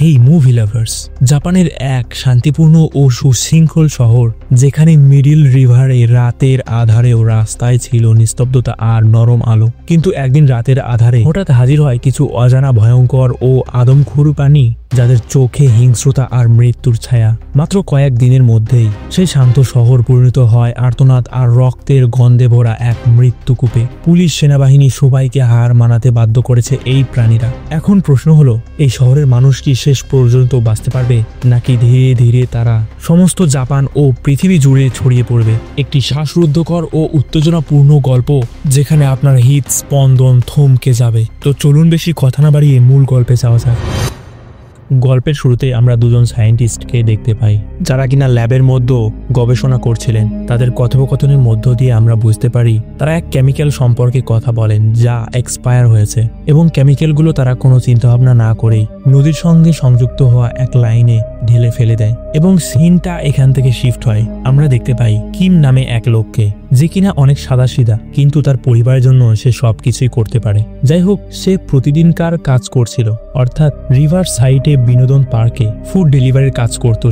হেই movie lovers, জাপানের এক শান্তিপূর্ণ ও সুশৃঙ্খল শহর যেখানে মিডিল রিভারে রাতের আধারেও রাস্তায় ছিল নিস্তব্ধতা আর নরম আলো। কিন্তু একদিন রাতের আধারে হঠাৎ হাজির হয় কিছু অজানা ভয়ঙ্কর ও আদমখুরু প্রাণী যাদের চোখে হিংস্রতা আর মৃত্যুর ছায়া। মাত্র কয়েক দিনের মধ্যেই সেই শান্ত শহর পরিণত হয় আর্তনাদ আর রক্তের গন্ধে ভরা এক মৃত্যুকূপে। পুলিশ, সেনাবাহিনী সবাইকে হার মানাতে বাধ্য করেছে এই প্রাণীরা। এখন প্রশ্ন হলো, এই শহরের মানুষ কি শেষ পর্যন্ত বাঁচতে পারবে, নাকি ধীরে ধীরে তারা সমস্ত জাপান ও পৃথিবী জুড়ে ছড়িয়ে পড়বে? একটি শ্বাসরুদ্ধকর ও উত্তেজনাপূর্ণ গল্প যেখানে আপনার হৃদ স্পন্দন থমকে যাবে। তো চলুন বেশি কথা না বাড়িয়ে মূল গল্পে যাওয়া যাক। গল্পের শুরুতে আমরা দুজন সায়েন্টিস্টকে দেখতে পাই যারা কিনা ল্যাবের মধ্যে গবেষণা করছিলেন। তাদের কথোপকথনের মধ্য দিয়ে আমরা বুঝতে পারি তারা এক কেমিক্যাল সম্পর্কে কথা বলেন যা এক্সপায়ার হয়েছে, এবং কেমিক্যালগুলো তারা কোনো চিন্তাভাবনা না করেই নদীর সঙ্গে সংযুক্ত হওয়া এক লাইনে ঢেলে ফেলে দেয়। এবং সিনটা এখান থেকে শিফট হয়। আমরা দেখতে পাই কিম নামে এক লোককে, যে কিনা অনেক সাদাসিধা, কিন্তু তার পরিবারের জন্য সে সবকিছুই করতে পারে। যাই হোক, সে প্রতিদিনকার কাজ করছিল, অর্থাৎ রিভার সাইডে বিনোদন পার্কে ফুড ডেলিভারির কাজ করত।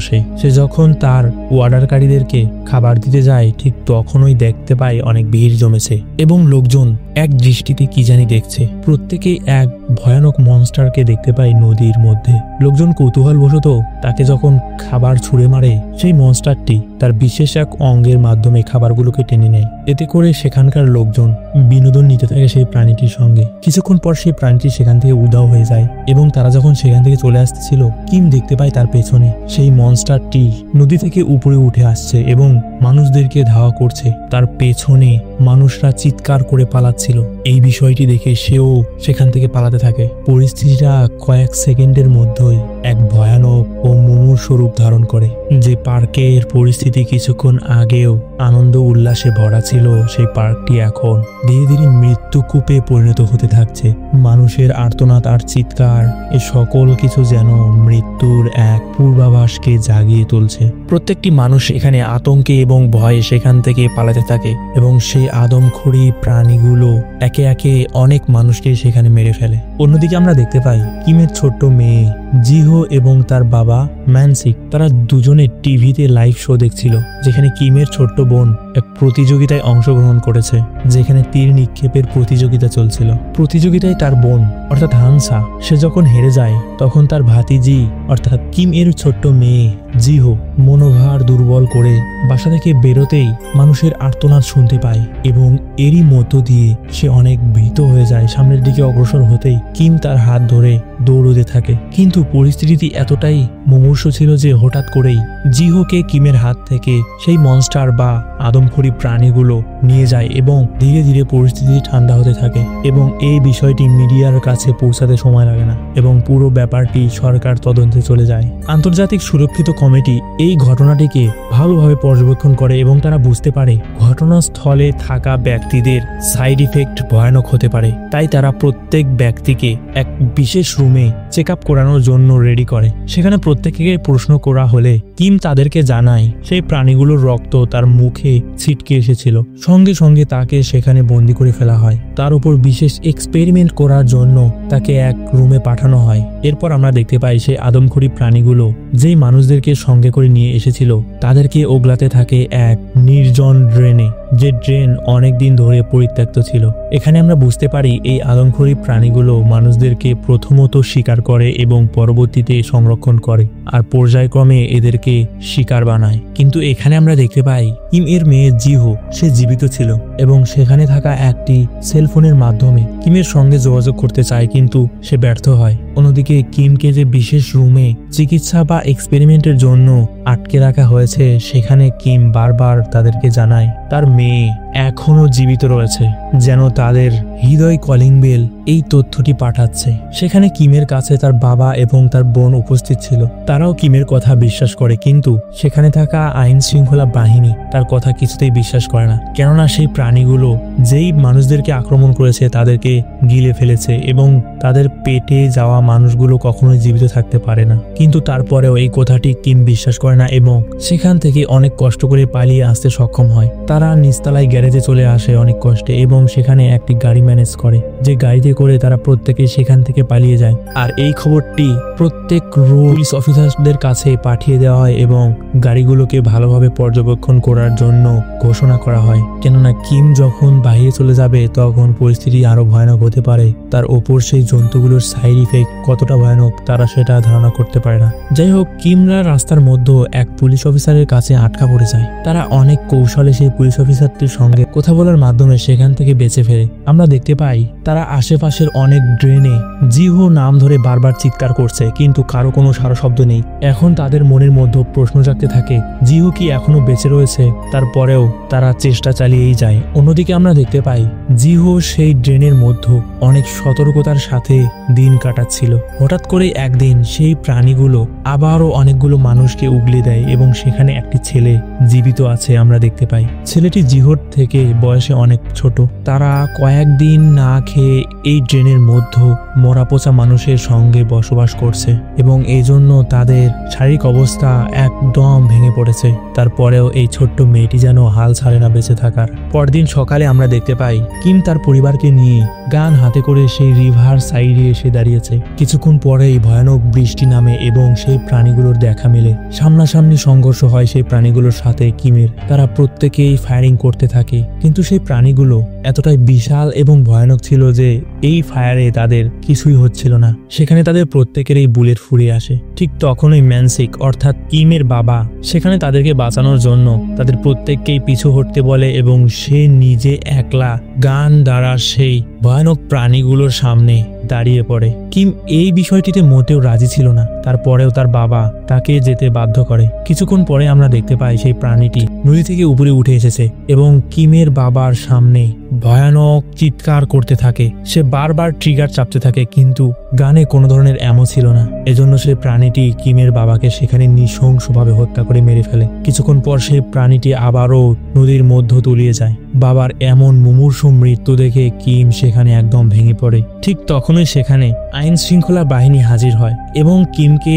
সে যখন তার অর্ডারকারীদেরকে খাবার দিতে যায়, ঠিক তখনই দেখতে পায় অনেক ভিড় জমেছে এবং লোকজন এক দৃষ্টিতে কি জানি দেখছে। প্রত্যেকেই এক ভয়ানক মনস্টারকে দেখতে পায় নদীর মধ্যে। লোকজন কৌতূহলবশত তাকে যখন খাবার ছুঁড়ে মারে, সেই মনস্টারটি তার বিশেষ এক অঙ্গের মাধ্যমে খাবারগুলোকে টেনে নেয়। এতে করে সেখানকার লোকজন বিনোদন নিতে থাকে সেই প্রাণীটির সঙ্গে। কিছুক্ষণ পর সেই প্রাণীটি সেখান থেকে উধাও হয়ে যায়, এবং তারা যখন সেখান থেকে চলে আসতেছিল, কিম দেখতে পায় তার পেছনে সেই মনস্টারটি নদী থেকে উপরে উঠে আসছে এবং মানুষদেরকে ধাওয়া করছে। তার পেছনে মানুষরা চিৎকার করে পালাচ্ছিল। এই বিষয়টি দেখে সেও সেখান থেকে পালাতে থাকে। পরিস্থিতিটা কয়েক সেকেন্ডের মধ্যেই এক ভয়ানক ও মুমূর্ষু রূপ ধারণ করে। যে পার্কের পরিস্থিতি কিছুক্ষণ আগেও আনন্দ উল্লাসে ভরা ছিল, সেই পার্কটি এখন ধীরে ধীরে মৃত্যুকূপে পরিণত হতে থাকছে। মানুষের আর্তনাদ আর চিৎকার, এ সকল কিছু যেন মৃত্যুর এক পূর্বাভাসকে জাগিয়ে তুলছে। প্রত্যেকটি মানুষ এখানে আতঙ্কে এবং ভয়ে সেখান থেকে পালাতে থাকে, এবং সেই আদমখুরি প্রাণীগুলো একে একে অনেক মানুষকে সেখানে মেরে ফেলে। অন্যদিকে আমরা দেখতে পাই কিমের ছোট্ট মেয়ে জিহো এবং তার বাবা ম্যানসিক, তারা দুজনে টিভিতে লাইভ শো দেখছিল, যেখানে কিমের ছোট্ট বোন এক প্রতিযোগিতায় অংশগ্রহণ করেছে, যেখানে তীর নিক্ষেপের প্রতিযোগিতা চলছিল। প্রতিযোগিতায় তার বোন অর্থাৎ হানসা, সে যখন হেরে যায়, তখন তার ভাতিজি অর্থাৎ কিম এর ছোট্ট মেয়ে জিহো মনোভার দুর্বল করে বাসা থেকে বেরোতেই মানুষের আর্তনাদ শুনতে পায়, এবং এরই মধ্য দিয়ে সে অনেক ভীত হয়ে যায়। সামনের দিকে অগ্রসর হতেই কিম তার হাত ধরে দৌড়তে থাকে, কিন্তু পরিস্থিতি এতটাই মুমূর্ষু ছিল যে হঠাৎ করেই জিহোকে কিমের হাত থেকে সেই মনস্টার বা আদমখুরি প্রাণীগুলো নিয়ে যায়, এবং ধীরে ধীরে পরিস্থিতি ঠান্ডা হতে থাকে। এবং এই বিষয়টি মিডিয়ার কাছে পৌঁছাতে সময় লাগে না, এবং পুরো ব্যাপারটি সরকার তদন্তে চলে যায়। আন্তর্জাতিক সুরক্ষিত কমিটি এই ঘটনাটিকে ভালোভাবে পর্যবেক্ষণ করে, এবং তারা বুঝতে পারে ঘটনাস্থলে থাকা ব্যক্তিদের সাইড ইফেক্ট ভয়ানক হতে পারে। তাই তারা প্রত্যেক ব্যক্তিকে এক বিশেষ রুমে চেক আপ করানোর জন্য রেডি করে। সেখানে প্রত্যেককে প্রশ্ন করা হলে কিম তাদেরকে জানায় সেই প্রাণীগুলোর রক্ত তার মুখে ছিটকে এসেছিল। সঙ্গে সঙ্গে তাকে সেখানে বন্দি করে ফেলা হয়। তার উপর বিশেষ এক্সপেরিমেন্ট করার জন্য তাকে এক রুমে পাঠানো হয়। এরপর আমরা দেখতে পাই সেই আদমখুরি প্রাণীগুলো যেই মানুষদেরকে সঙ্গে করে নিয়ে এসেছিল, তাদেরকে ওগলাতে থাকে এক নির্জন ড্রেনে, যে ড্রেন অনেকদিন ধরে পরিত্যক্ত ছিল। এখানে আমরা বুঝতে পারি এই আদমখুরি প্রাণীগুলো মানুষদেরকে প্রথমত শিকার করে এবং পরবর্তীতে সংরক্ষণ করে, আর পর্যায়ক্রমে এদেরকে শিকার বানায়। কিন্তু এখানে আমরা দেখতে পাই কিম এর মেয়ে জিহো সে জীবিত ছিল, এবং সেখানে থাকা একটি সেলফোনের মাধ্যমে কিমের সঙ্গে যোগাযোগ করতে চায়, কিন্তু সে ব্যর্থ হয়। অন্যদিকে কিমকে যে বিশেষ রুমে চিকিৎসা বা এক্সপেরিমেন্টের জন্য আটকে রাখা হয়েছে, সেখানে কিম বারবার তাদেরকে জানায় তার মেয়ে এখনো জীবিত রয়েছে, যেন তাদের হৃদয় কলিং বেল এই তথ্যটি পাঠাচ্ছে। সেখানে কিমের কাছে তার বাবা এবং তার বোন উপস্থিত ছিল। তারাও কিমের কথা বিশ্বাস করে, কিন্তু সেখানে থাকা আইন শৃঙ্খলা বাহিনী তার কথা কিছুতেই বিশ্বাস করে না, কেননা সেই প্রাণীগুলো যেই মানুষদেরকে আক্রমণ করেছে তাদেরকে গিলে ফেলেছে, এবং তাদের পেটে যাওয়া মানুষগুলো কখনোই জীবিত থাকতে পারে না। কিন্তু তারপরেও এই কথাটি কিম বিশ্বাস করে না, এবং সেখান থেকে অনেক কষ্ট করে পালিয়ে আসতে সক্ষম হয়। তারা নিচতলায় গ্যারেজ গ্যারেজে চলে আসে অনেক কষ্টে এবং সেখানে একটি গাড়ি ম্যানেজ করে, যে গাড়িতে করে তারা প্রত্যেকে সেখান থেকে পালিয়ে যায়। আর এই খবরটি প্রত্যেক পুলিশ অফিসারদের কাছে পাঠিয়ে দেওয়া হয় এবং গাড়িগুলোকে ভালোভাবে পর্যবেক্ষণ করার জন্য ঘোষণা করা হয়, কেননা কিম যখন বাইরে চলে যাবে তখন পরিস্থিতি আরো ভয়ানক হতে পারে। তার ওপর সেই জন্তুগুলোর সাইড ইফেক্ট কতটা ভয়ানক তারা সেটা ধারণা করতে পারে না। যাই হোক, কিমরা রাস্তার মধ্যে এক পুলিশ অফিসারের কাছে আটকা পড়ে যায়। তারা অনেক কৌশলে সেই পুলিশ অফিসারটির সঙ্গে কথা বলার মাধ্যমে সেখান থেকে বেঁচে ফেরে। আমরা দেখতে পাই তারা আশেপাশের অনেক ড্রেনে জিহো নাম ধরে বারবার চিৎকার করছে, কিন্তু কারো কোনো সারা শব্দ নেই। এখন তাদের মনের মধ্যে প্রশ্ন জাগতে থাকে, জিহো কি এখনো বেঁচে রয়েছে? তারপরেও তারা চেষ্টা চালিয়েই যায়। অন্যদিকে আমরা দেখতে পাই জিহো সেই ড্রেনের মধ্যে অনেক সতর্কতার সাথে দিন কাটাচ্ছিল। হঠাৎ করে একদিন সেই প্রাণীগুলো আবারও অনেকগুলো মানুষকে উগলে দেয় এবং সেখানে একটি ছেলে জীবিত আছে আমরা দেখতে পাই। ছেলেটি জিহোর থেকে বয়সে অনেক ছোট। তারা কয়েকদিন না খেয়ে এই ড্রেনের মধ্যে মরা পচা মানুষের সঙ্গে বসবাস করছে এবং এই জন্য তাদের শারীরিক অবস্থা একদম ভেঙে পড়েছে। তারপরেও এই ছোট্ট মেয়েটি যেন হাল ছাড়ে না বেঁচে থাকার। পরদিন সকালে আমরা দেখতে পাই কিম তার পরিবারকে নিয়ে গান হাতে করে সেই রিভার সাইডে এসে দাঁড়িয়েছে। কিছুক্ষণ পরেই ভয়ানক বৃষ্টি নামে এবং সেই প্রাণীগুলোর দেখা মেলে। সামনাসামনি সংঘর্ষ হয় সেই প্রাণীগুলোর সাথে কিমের। তারা প্রত্যেকেই ফায়ারিং করতে থাকে, কিন্তু সেই প্রাণীগুলো এতটাই বিশাল এবং ভয়ানক ছিল যে এই ফায়ারে তাদের কিছুই হচ্ছিল না। সেখানে তাদের প্রত্যেকেরই বুলেট ফুরে আসে। ঠিক তখনই ম্যানসিক অর্থাৎ কিমের বাবা সেখানে তাদেরকে বাঁচানোর জন্য তাদের প্রত্যেককেই পিছু হটতে বলে এবং সে নিজে একলা গান দ্বারা সেই ভয়ানক প্রাণীগুলোর সামনে দাঁড়িয়ে পড়ে। কিম এই বিষয়টিতে মোটেও রাজি ছিল না, তারপরেও তার বাবা তাকে যেতে বাধ্য করে। কিছুক্ষণ পরে আমরা দেখতে পাই সেই প্রাণীটি নদী থেকে উপরে উঠে এসেছে এবং কিমের বাবার সামনে ভয়ানক চিৎকার করতে থাকে। সে বারবার ট্রিগার চাপতে থাকে, কিন্তু গানে কোনো ধরনের অ্যামো ছিল না। এজন্য সেই প্রাণীটি কিমের বাবাকে সেখানে নৃশংসভাবে হত্যা করে মেরে ফেলে। কিছুক্ষণ পর সেই প্রাণীটি আবারও নদীর মধ্য তলিয়ে যায়। বাবার এমন মুমূর্ষু মৃত্যু দেখে কিম সেখানে একদম ভেঙে পড়ে। ঠিক তখনই সেখানে আইন শৃঙ্খলা বাহিনী হাজির হয় এবং কিমকে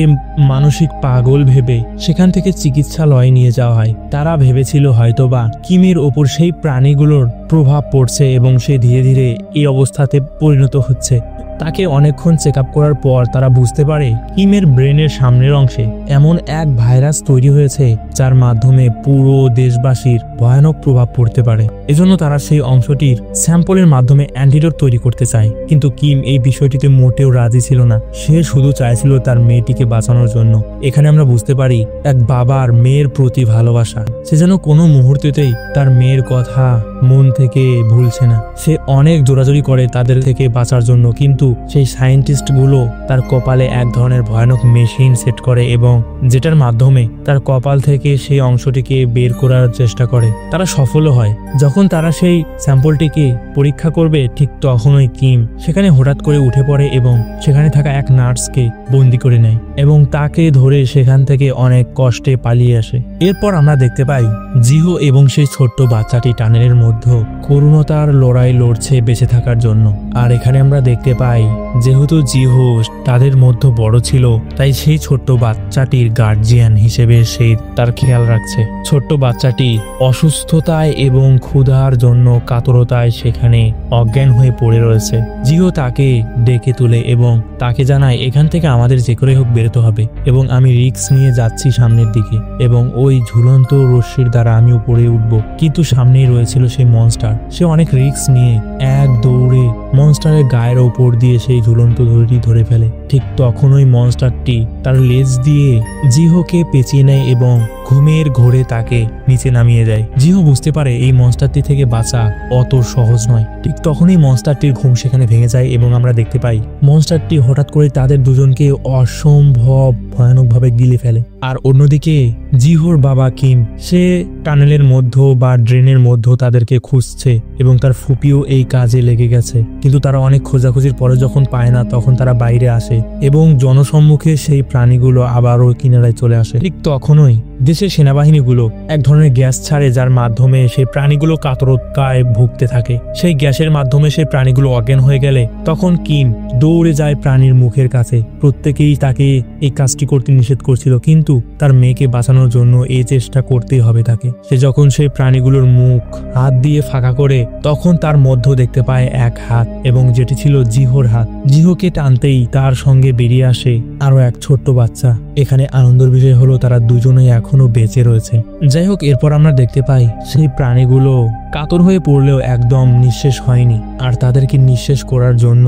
মানসিক পাগল ভেবে সেখান থেকে চিকিৎসালয়ে নিয়ে যাওয়া হয়। তারা ভেবেছিল হয়তোবা কিমের ওপর সেই প্রাণীগুলোর প্রভাব পড়ছে এবং সে ধীরে ধীরে এই অবস্থাতে পরিণত হচ্ছে। তাকে অনেকক্ষণ চেক আপ করার পর তারা বুঝতে পারে কিমের ব্রেনের সামনের অংশে এমন এক ভাইরাস তৈরি হয়েছে যার মাধ্যমে পুরো দেশবাসীর ভয়ানক প্রভাব পড়তে পারে। এজন্য তারা সেই অংশটির স্যাম্পলের মাধ্যমে অ্যান্টিডোট তৈরি করতে চায়, কিন্তু কিম এই বিষয়টিতে মোটেও রাজি ছিল না। সে শুধু চাইছিল তার মেয়েটিকে বাঁচানোর জন্য। এখানে আমরা বুঝতে পারি এক বাবার মেয়ের প্রতি ভালোবাসা। সে যেন কোনো মুহূর্তেতেই তার মেয়ের কথা মন থেকে ভুলছে না। সে অনেক জোরাজোরি করে তাদের থেকে বাঁচার জন্য, কিন্তু সেই সায়েন্টিস্ট গুলো তার কপালে এক ধরনের ভয়ানক মেশিন সেট করে এবং যেটার মাধ্যমে তার কপাল থেকে সেই অংশটিকে বের করার চেষ্টা করে। তারা সফলও হয়। যখন তারা সেই স্যাম্পলটিকে পরীক্ষা করবে ঠিক তখনই কিম সেখানে হঠাৎ করে উঠে পড়ে এবং সেখানে থাকা এক নার্সকে বন্দি করে নেয় এবং তাকে ধরে সেখান থেকে অনেক কষ্টে পালিয়ে আসে। এরপর আমরা দেখতে পাই জিহো এবং সেই ছোট্ট বাচ্চাটি টানেলের মধ্যে করুণতার লড়াই লড়ছে বেঁচে থাকার জন্য। আর এখানে আমরা দেখতে পাই যেহেতু জিহো তাদের মধ্যে বড় ছিল, তাই সেই ছোট্ট বাচ্চাটির গার্জিয়ান হিসেবে সে তার খেয়াল রাখছে। ছোট্ট বাচ্চাটি অসুস্থতায় এবং ক্ষুধার জন্য কাতরতায় সেখানে অজ্ঞান হয়ে পড়ে রয়েছে। জিহো তাকে ডেকে তুলে এবং তাকে জানায় এখান থেকে আমাদের যে করে হোক বেরোতে হবে এবং আমি রিস্ক নিয়ে যাচ্ছি সামনের দিকে এবং ওই ঝুলন্ত রশ্মির দ্বারা আমি উপরে উঠবো। কিন্তু সামনেই রয়েছিল সেই মনস্টার। সে অনেক রিস্ক নিয়ে এক দৌড়ে মনস্টারের গায়ের ওপর দিয়ে সেই ঝুলন্ত দড়িটি ধরে ফেলে। ঠিক তখনই মনস্টারটি তার লেজ দিয়ে জিহোকে পেঁচিয়ে নেয় এবং ঘুমের ঘোরে তাকে নিচে নামিয়ে দেয়। জিহো বুঝতে পারে এই মনস্টারটি থেকে বাঁচা অত সহজ নয়। ঠিক তখনই মনস্টারটির ঘুম সেখানে ভেঙে যায় এবং আমরা দেখতে পাই মনস্টারটি হঠাৎ করে তাদের দুজনকে অসম্ভব ভয়ানকভাবে গিলে ফেলে। আর অন্যদিকে জিহোর বাবা কিম সে টানেলের মধ্যে বা ড্রেনের মধ্যে তাদেরকে খুঁজছে এবং তার ফুপিও এই কাজে লেগে গেছে। কিন্তু তারা অনেক খোঁজাখুঁজির পরে যখন পায় না তখন তারা বাইরে আসে এবং জনসম্মুখে সেই প্রাণীগুলো আবারও কিনারায় চলে আসে। ঠিক তখনই দেশে পুলিশের সেনাবাহিনীগুলো এক ধরনের গ্যাস ছাড়ে, যার মাধ্যমে সেই প্রাণীগুলো কাতরতায় ভুগতে থাকে। সেই গ্যাসের মাধ্যমে সেই প্রাণীগুলো অজ্ঞান হয়ে গেলে তখন কিম দৌড়ে যায় প্রাণীর মুখের কাছে। প্রত্যেকেই তাকে এই কাজটি করতে নিষেধ করছিল, কিন্তু তার মেয়েকে বাঁচানোর জন্য এই চেষ্টা করতেই হবে তাকে। সে যখন সেই প্রাণীগুলোর মুখ হাত দিয়ে ফাঁকা করে, তখন তার মধ্য দেখতে পায় এক হাত, এবং যেটি ছিল জিহোর হাত। জিহোকে টানতেই তার সঙ্গে বেরিয়ে আসে আরো এক ছোট্ট বাচ্চা। এখানে আনন্দের বিষয় হলো তারা দুজনেই এখনো বেঁচে রয়েছে। যাই হোক, এরপর আমরা দেখতে পাই সেই প্রাণীগুলো কাতর হয়ে পড়লেও একদম নিঃশেষ হয়নি, আর তাদেরকে নিঃশেষ করার জন্য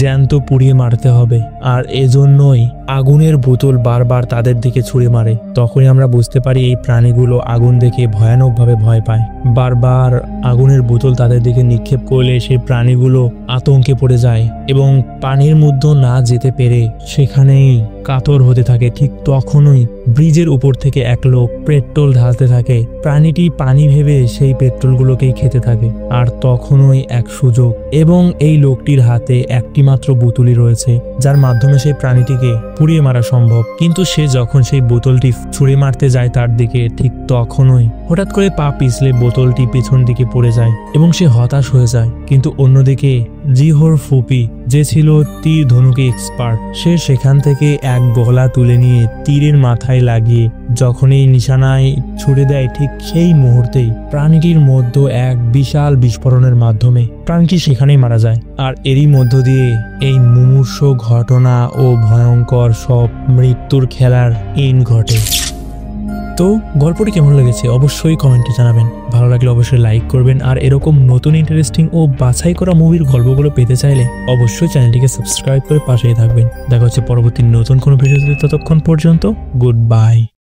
জ্যান্ত পুড়িয়ে মারতে হবে। আর এজন্যই আগুনের বোতল বারবার তাদের দিকে ছুঁড়ে মারে। তখনই আমরা বুঝতে পারি এই প্রাণীগুলো আগুন দেখে ভয়ানকভাবে ভয় পায়। বারবার আগুনের বোতল তাদের দিকে নিক্ষেপ করলে সেই প্রাণীগুলো আতঙ্কে পড়ে যায় এবং পানির মধ্যে না যেতে পেরে সেখানেই কাতর হতে থাকে। ঠিক তখনই ব্রিজের উপর থেকে এক লোক পেট্রোল ঢালতে থাকে। প্রাণীটি পানি ভেবে সেই পেট্রোলগুলোকেই খেতে থাকে। আর তখনই এক সুযোগ, এবং এই লোকটির হাতে একটি মাত্র বোতলই রয়েছে, যার মাধ্যমে সেই প্রাণীটিকে পুড়িয়ে মারা সম্ভব। কিন্তু সে যখন সেই বোতলটি ছুঁড়ে মারতে যায় তার দিকে, ঠিক তখনই হঠাৎ করে পা পিছলে বোতলটি পেছন দিকে পড়ে যায় এবং সে হতাশ হয়ে যায়। কিন্তু অন্যদিকে জিহোর ফুপি, যে ছিল তীর ধনুকে এক্সপার্ট, সে সেখান থেকে এক গলা তুলে নিয়ে তীরের মাথায় লাগিয়ে যখন এই নিশানায় ছুড়ে দেয়, ঠিক সেই মুহূর্তেই প্রাণীটির মধ্যে এক বিশাল বিস্ফোরণের মাধ্যমে প্রাণীটি সেখানেই মারা যায়। আর এরই মধ্য দিয়ে এই মুমূর্ষ ঘটনা ও ভয়ঙ্কর সব মৃত্যুর খেলার এন্ড ঘটে। তো গল্পটি কেমন লেগেছে অবশ্যই কমেন্টে জানাবেন। ভালো লাগলে অবশ্যই লাইক করবেন, আর এরকম নতুন ইন্টারেস্টিং ও বাছাই করা মুভির গল্পগুলো পেতে চাইলে অবশ্যই চ্যানেলটিকে সাবস্ক্রাইব করে পাশেই থাকবেন। দেখা হচ্ছে পরবর্তী নতুন কোনো ভিডিওতে। ততক্ষণ পর্যন্ত গুড বাই।